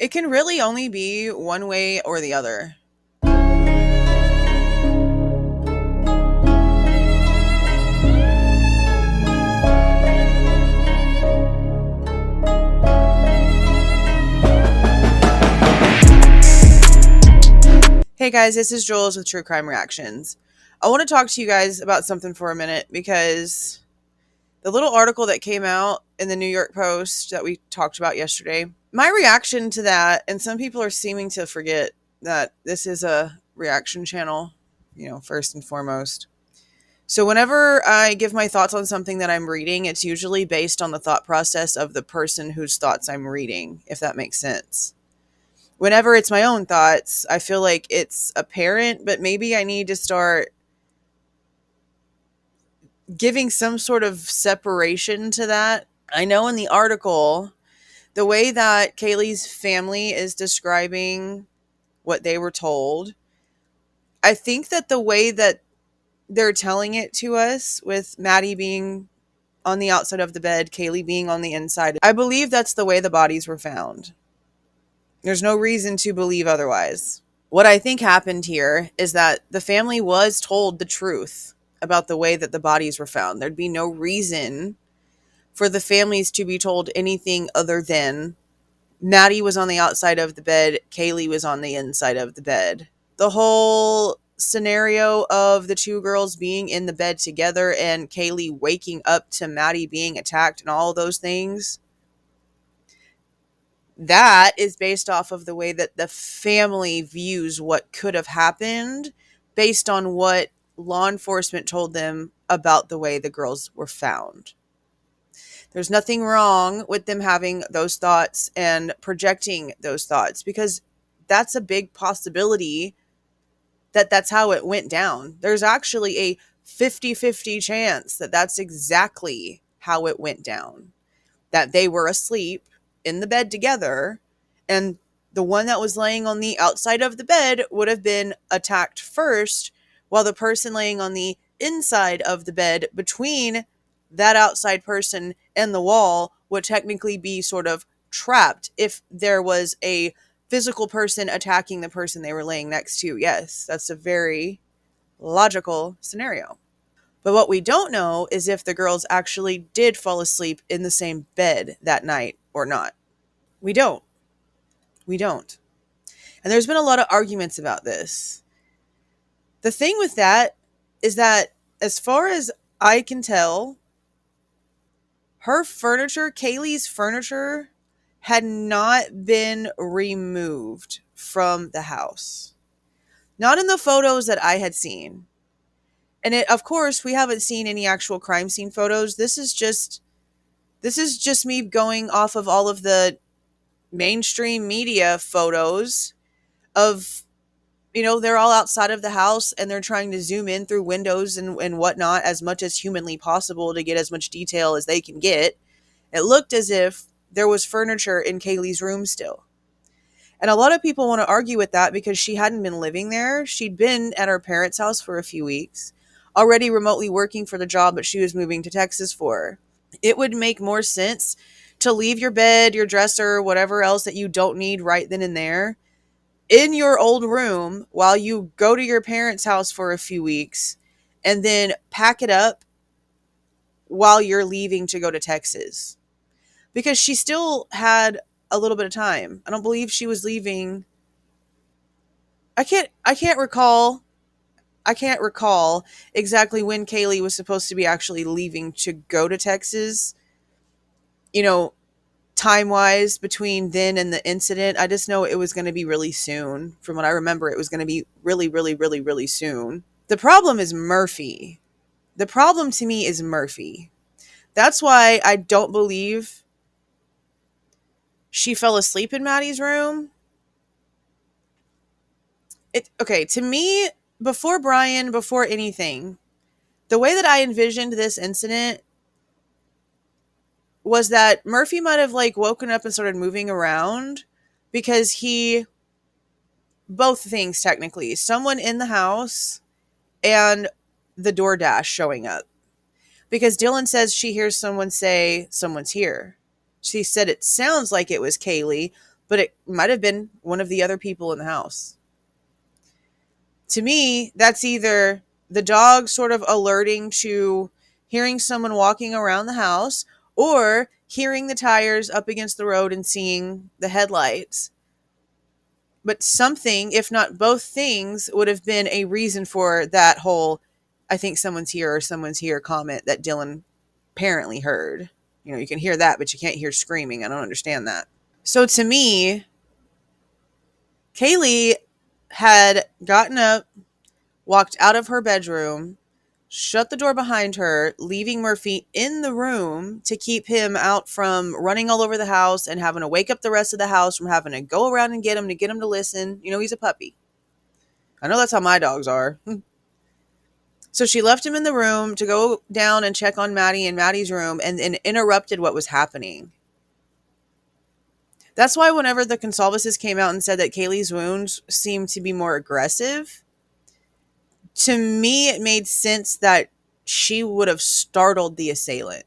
It can really only be one way or the other. Hey guys, this is Jules with True Crime Reactions. I want to talk to you guys about something for a minute because the little article that came out in the New York Post that we talked about yesterday, my reaction to that, and some people are seeming to forget that this is a reaction channel, first and foremost. So whenever I give my thoughts on something that I'm reading, it's usually based on the thought process of the person whose thoughts I'm reading, if that makes sense. Whenever it's my own thoughts, I feel like it's apparent, but maybe I need to start giving some sort of separation to that. I know in the article, the way that Kaylee's family is describing what they were told, I think that the way that they're telling it to us, with Maddie being on the outside of the bed, Kaylee being on the inside, I believe that's the way the bodies were found. There's no reason to believe otherwise. What I think happened here is that the family was told the truth about the way that the bodies were found. There'd be no reason for the families to be told anything other than Maddie was on the outside of the bed, Kaylee was on the inside of the bed. The whole scenario of the two girls being in the bed together and Kaylee waking up to Maddie being attacked and all those things, that is based off of the way that the family views what could have happened based on what law enforcement told them about the way the girls were found. There's nothing wrong with them having those thoughts and projecting those thoughts, because that's a big possibility that that's how it went down. There's actually a 50-50 chance that that's exactly how it went down, that they were asleep in the bed together, and the one that was laying on the outside of the bed would have been attacked first, while the person laying on the inside of the bed between that outside person and the wall would technically be sort of trapped if there was a physical person attacking the person they were laying next to. Yes, that's a very logical scenario. But what we don't know is if the girls actually did fall asleep in the same bed that night or not. We don't. We don't. And there's been a lot of arguments about this. The thing with that is that, as far as I can tell, her furniture, Kaylee's furniture, had not been removed from the house. Not in the photos that I had seen. And of course, we haven't seen any actual crime scene photos. This is just me going off of all of the mainstream media photos of, they're all outside of the house and they're trying to zoom in through windows and whatnot as much as humanly possible to get as much detail as they can get. It looked as if there was furniture in Kaylee's room still. And a lot of people want to argue with that because she hadn't been living there. She'd been at her parents' house for a few weeks, already remotely working for the job that she was moving to Texas for. It would make more sense to leave your bed, your dresser, whatever else that you don't need right then and there in your old room while you go to your parents' house for a few weeks, and then pack it up while you're leaving to go to Texas. Because she still had a little bit of time. I don't believe she was leaving. I can't recall exactly when Kaylee was supposed to be actually leaving to go to Texas. Time-wise between then and the incident. I just know it was going to be really soon. From what I remember, it was going to be really, really, really, really soon. The problem is Murphy. The problem to me is Murphy. That's why I don't believe she fell asleep in Maddie's room. Okay, to me, before anything, the way that I envisioned this incident was that Murphy might have woken up and started moving around because both things technically, someone in the house and the DoorDash showing up. Because Dylan says she hears someone say, someone's here. She said it sounds like it was Kaylee, but it might have been one of the other people in the house. To me, that's either the dog sort of alerting to hearing someone walking around the house, or hearing the tires up against the road and seeing the headlights. But something, if not both things, would have been a reason for that whole "I think someone's here" or "someone's here" comment that Dylan apparently heard. You can hear that, but you can't hear screaming. I don't understand that. So to me, Kaylee had gotten up, walked out of her bedroom, shut the door behind her, leaving Murphy in the room to keep him out from running all over the house and having to wake up the rest of the house, from having to go around and get him to listen. He's a puppy. I know that's how my dogs are. So she left him in the room to go down and check on Maddie in Maddie's room, and interrupted what was happening. That's why whenever the Goncalveses came out and said that Kaylee's wounds seemed to be more aggressive, to me it made sense that she would have startled the assailant,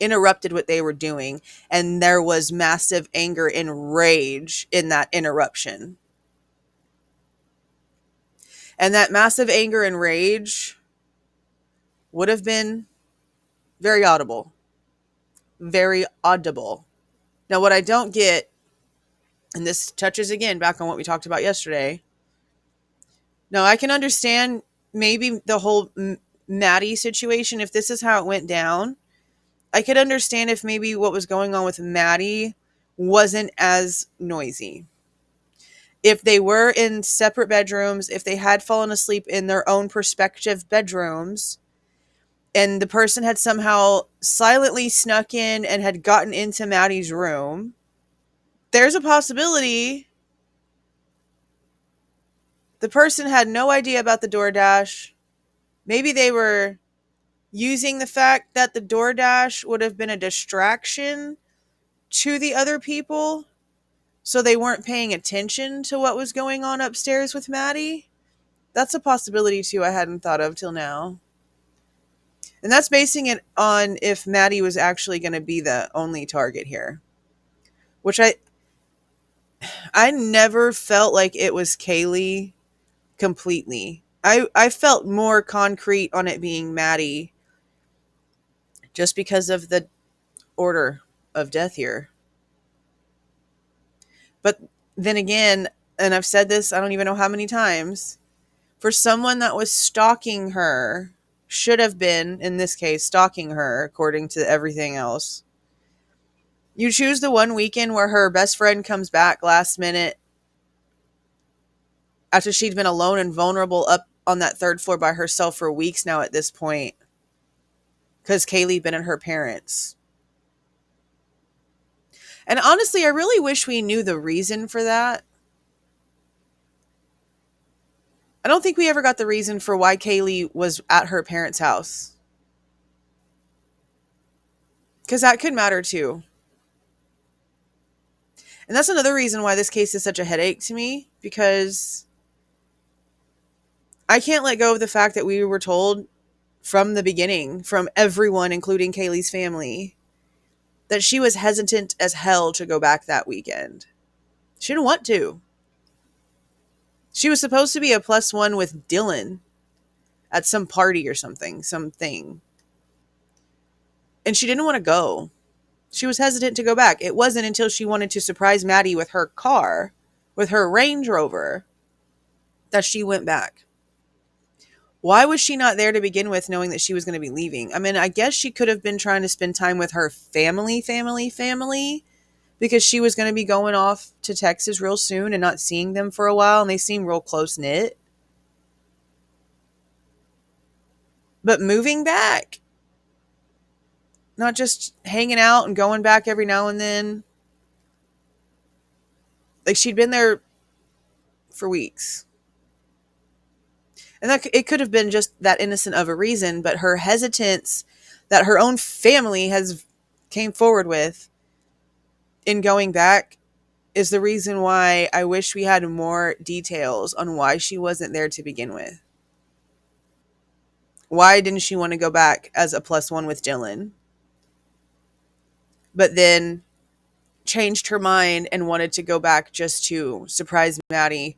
interrupted what they were doing, and there was massive anger and rage in that interruption. And that massive anger and rage would have been very audible. Very audible. Now, what I don't get, and this touches again back on what we talked about yesterday. Now, I can understand maybe the whole Maddie situation, if this is how it went down. I could understand if maybe what was going on with Maddie wasn't as noisy. If they were in separate bedrooms, if they had fallen asleep in their own prospective bedrooms, and the person had somehow silently snuck in and had gotten into Maddie's room, there's a possibility the person had no idea about the DoorDash. Maybe they were using the fact that the DoorDash would have been a distraction to the other people, so they weren't paying attention to what was going on upstairs with Maddie. That's a possibility too I hadn't thought of till now. And that's basing it on if Maddie was actually going to be the only target here. Which I never felt like it was Kaylee completely. I felt more concrete on it being Maddie, just because of the order of death here. But then again, and I've said this I don't even know how many times, for someone that was stalking her, should have been, in this case, stalking her according to everything else. You choose the one weekend where her best friend comes back last minute after she'd been alone and vulnerable up on that third floor by herself for weeks now at this point, because Kaylee been at her parents'. And honestly, I really wish we knew the reason for that. I don't think we ever got the reason for why Kaylee was at her parents' house. Because that could matter too. And that's another reason why this case is such a headache to me, because I can't let go of the fact that we were told from the beginning, from everyone, including Kaylee's family, that she was hesitant as hell to go back that weekend. She didn't want to. She was supposed to be a +1 with Dylan at some party or something. And she didn't want to go. She was hesitant to go back. It wasn't until she wanted to surprise Maddie with her car, with her Range Rover, that she went back. Why was she not there to begin with, knowing that she was going to be leaving? I mean, I guess she could have been trying to spend time with her family, because she was going to be going off to Texas real soon and not seeing them for a while, and they seem real close-knit. But moving back, not just hanging out and going back every now and then. Like, she'd been there for weeks. And that it could have been just that innocent of a reason, but her hesitance that her own family has came forward with in going back is the reason why I wish we had more details on why she wasn't there to begin with. Why didn't she want to go back as a +1 with Dylan? But then changed her mind and wanted to go back just to surprise Maddie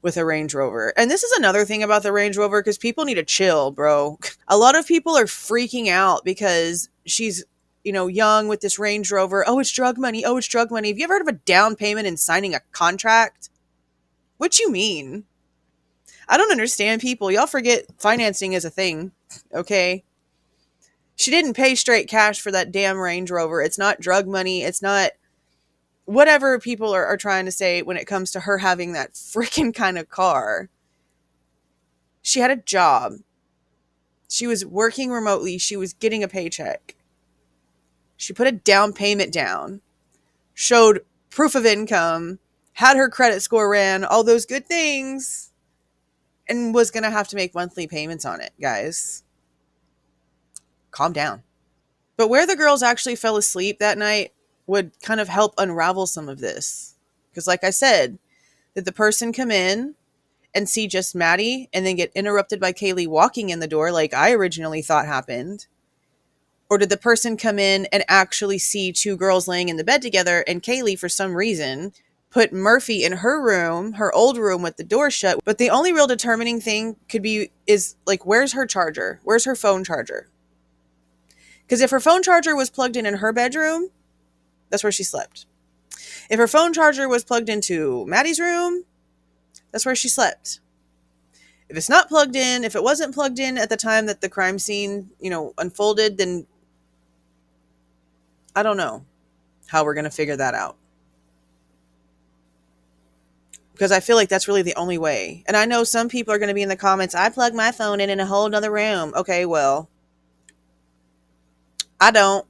with a Range Rover. And this is another thing about the Range Rover, because people need to chill, bro. A lot of people are freaking out because she's, young with this Range Rover. Oh, it's drug money. Oh, it's drug money. Have you ever heard of a down payment and signing a contract? What you mean? I don't understand people. Y'all forget financing is a thing, okay? She didn't pay straight cash for that damn Range Rover. It's not drug money. It's not whatever people are trying to say when it comes to her having that freaking kind of car. She had a job. She was working remotely. She was getting a paycheck. She put a down payment down, showed proof of income, had her credit score ran, all those good things, and was going to have to make monthly payments on it, guys. Calm down. But where the girls actually fell asleep that night would kind of help unravel some of this. Because like I said, did the person come in and see just Maddie and then get interrupted by Kaylee walking in the door like I originally thought happened? Or did the person come in and actually see two girls laying in the bed together, and Kaylee, for some reason, put Murphy in her room, her old room with the door shut? But the only real determining thing is like, where's her charger? Where's her phone charger? Because if her phone charger was plugged in her bedroom, that's where she slept. If her phone charger was plugged into Maddie's room, that's where she slept. If it's not plugged in, if it wasn't plugged in at the time that the crime scene, unfolded, then I don't know how we're going to figure that out. Because I feel like that's really the only way. And I know some people are going to be in the comments, I plug my phone in a whole other room. Okay, well, I don't.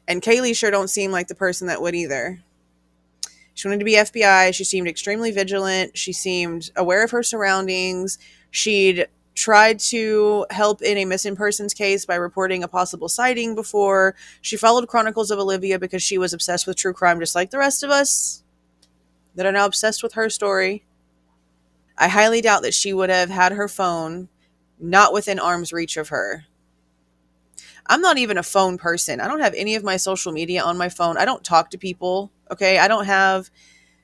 And Kaylee sure don't seem like the person that would either. She wanted to be FBI. She seemed extremely vigilant. She seemed aware of her surroundings. She'd tried to help in a missing persons case by reporting a possible sighting before. She followed Chronicles of Olivia because she was obsessed with true crime, just like the rest of us that are now obsessed with her story. I highly doubt that she would have had her phone not within arm's reach of her. I'm not even a phone person. I don't have any of my social media on my phone. I don't talk to people, okay? I don't have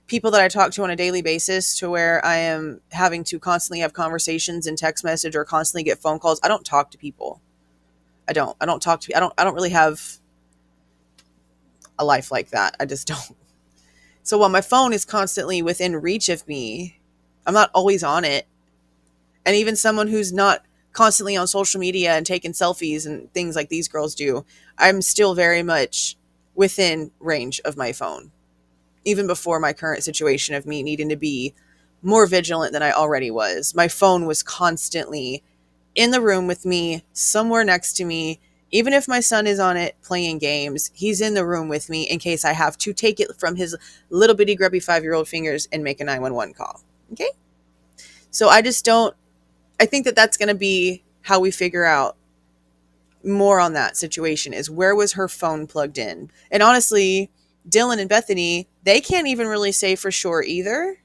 people that I talk to on a daily basis to where I am having to constantly have conversations in text message or constantly get phone calls. I don't talk to people. I don't talk to, I don't really have a life like that. I just don't. So while my phone is constantly within reach of me, I'm not always on it. And even someone who's not constantly on social media and taking selfies and things like these girls do, I'm still very much within range of my phone. Even before my current situation of me needing to be more vigilant than I already was. My phone was constantly in the room with me, somewhere next to me. Even if my son is on it playing games, he's in the room with me in case I have to take it from his little bitty grubby 5-year-old fingers and make a 911 call. Okay? So I think that that's going to be how we figure out more on that situation, is where was her phone plugged in? And honestly, Dylan and Bethany, they can't even really say for sure either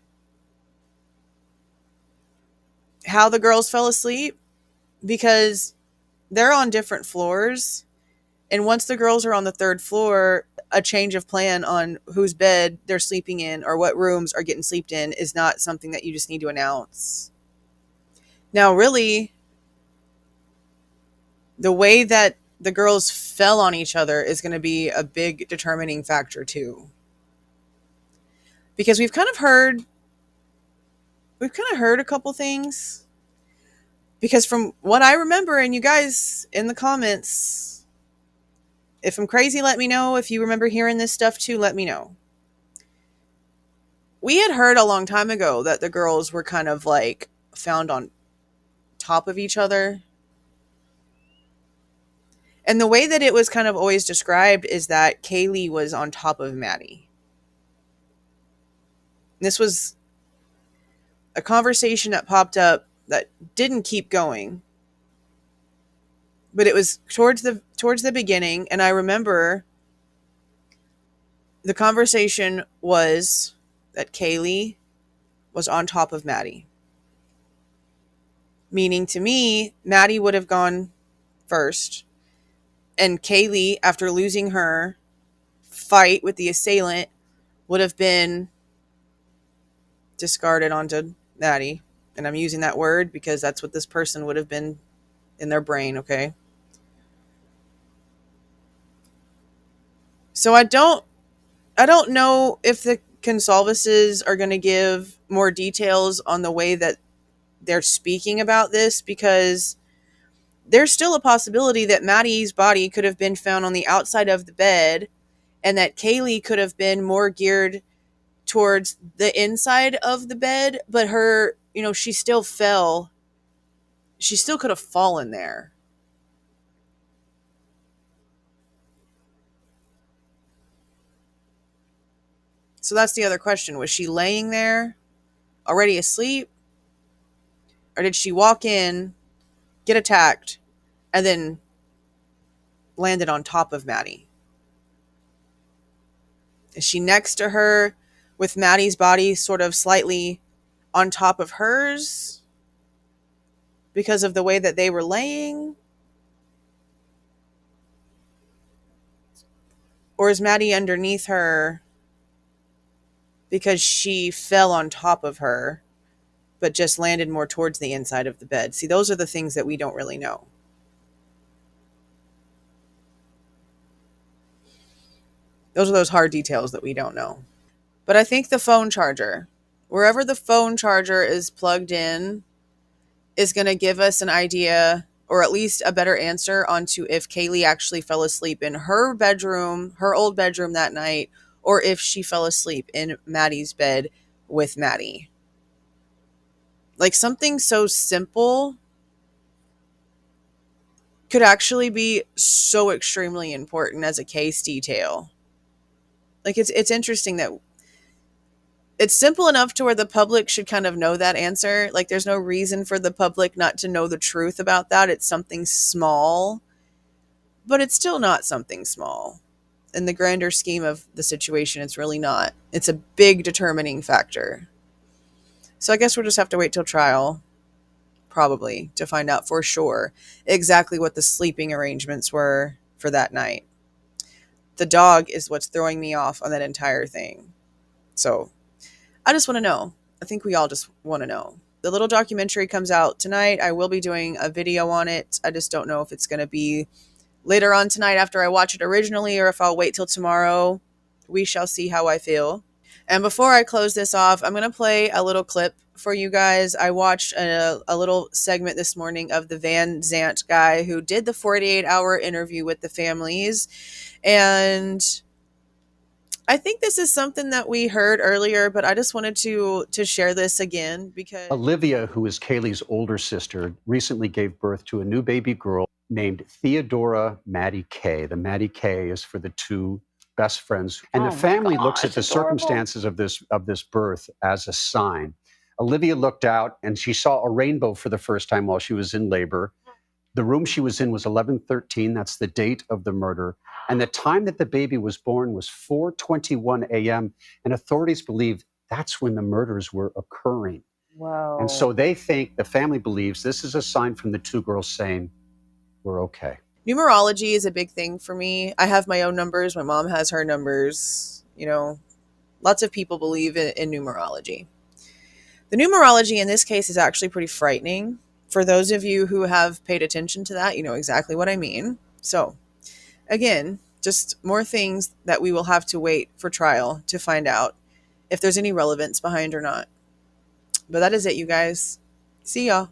how the girls fell asleep, because they're on different floors. And once the girls are on the third floor, a change of plan on whose bed they're sleeping in or what rooms are getting slept in is not something that you just need to announce. Now, really, the way that the girls fell on each other is going to be a big determining factor too. Because we've kind of heard a couple things. Because from what I remember, and you guys in the comments, if I'm crazy, let me know. If you remember hearing this stuff too, let me know. We had heard a long time ago that the girls were kind of like found on top of each other. And the way that it was kind of always described is that Kaylee was on top of Maddie. This was a conversation that popped up that didn't keep going. But it was towards the beginning, and I remember the conversation was that Kaylee was on top of Maddie. Meaning to me, Maddie would have gone first. And Kaylee, after losing her fight with the assailant would have been discarded onto Maddie. And I'm using that word because that's what this person would have been in their brain, okay? So I don't know if the Goncalveses are going to give more details on the way that they're speaking about this, because there's still a possibility that Maddie's body could have been found on the outside of the bed, and that Kaylee could have been more geared towards the inside of the bed, but her, she still fell. She still could have fallen there. So that's the other question. Was she laying there already asleep? Or did she walk in, get attacked, and then landed on top of Maddie? Is she next to her with Maddie's body sort of slightly on top of hers because of the way that they were laying? Or is Maddie underneath her because she fell on top of her, but just landed more towards the inside of the bed? See, those are the things that we don't really know. Those are those hard details that we don't know. But I think the phone charger, wherever the phone charger is plugged in, is going to give us an idea, or at least a better answer onto if Kaylee actually fell asleep in her bedroom, her old bedroom that night, or if she fell asleep in Maddie's bed with Maddie. Like, something so simple could actually be so extremely important as a case detail. Like, it's interesting that it's simple enough to where the public should kind of know that answer. Like, there's no reason for the public not to know the truth about that. It's something small, but it's still not something small. In the grander scheme of the situation, it's really not. It's a big determining factor. So I guess we'll just have to wait till trial, probably, to find out for sure exactly what the sleeping arrangements were for that night. The dog is what's throwing me off on that entire thing. So I just want to know. I think we all just want to know. The little documentary comes out tonight. I will be doing a video on it. I just don't know if it's going to be later on tonight after I watch it originally, or if I'll wait till tomorrow. We shall see how I feel. And before I close this off, I'm going to play a little clip for you guys. I watched a little segment this morning of the Van Zant guy who did the 48-hour interview with the families. And I think this is something that we heard earlier, but I just wanted to share this again because Olivia, who is Kaylee's older sister, recently gave birth to a new baby girl named Theodora Maddie K. The Maddie K is for the two best friends. And the family looks at the circumstances of this birth as a sign. Olivia looked out and she saw a rainbow for the first time while she was in labor. The room she was in was 1113. That's the date of the murder. And the time that the baby was born was 4:21 a.m. And authorities believe that's when the murders were occurring. wow. And so they think, the family believes, this is a sign from the two girls saying, we're okay. Numerology is a big thing for me. I have my own numbers. My mom has her numbers. Lots of people believe in numerology. The numerology in this case is actually pretty frightening. For those of you who have paid attention to that, you know exactly what I mean. So, again, just more things that we will have to wait for trial to find out if there's any relevance behind or not. But that is it, you guys. See y'all.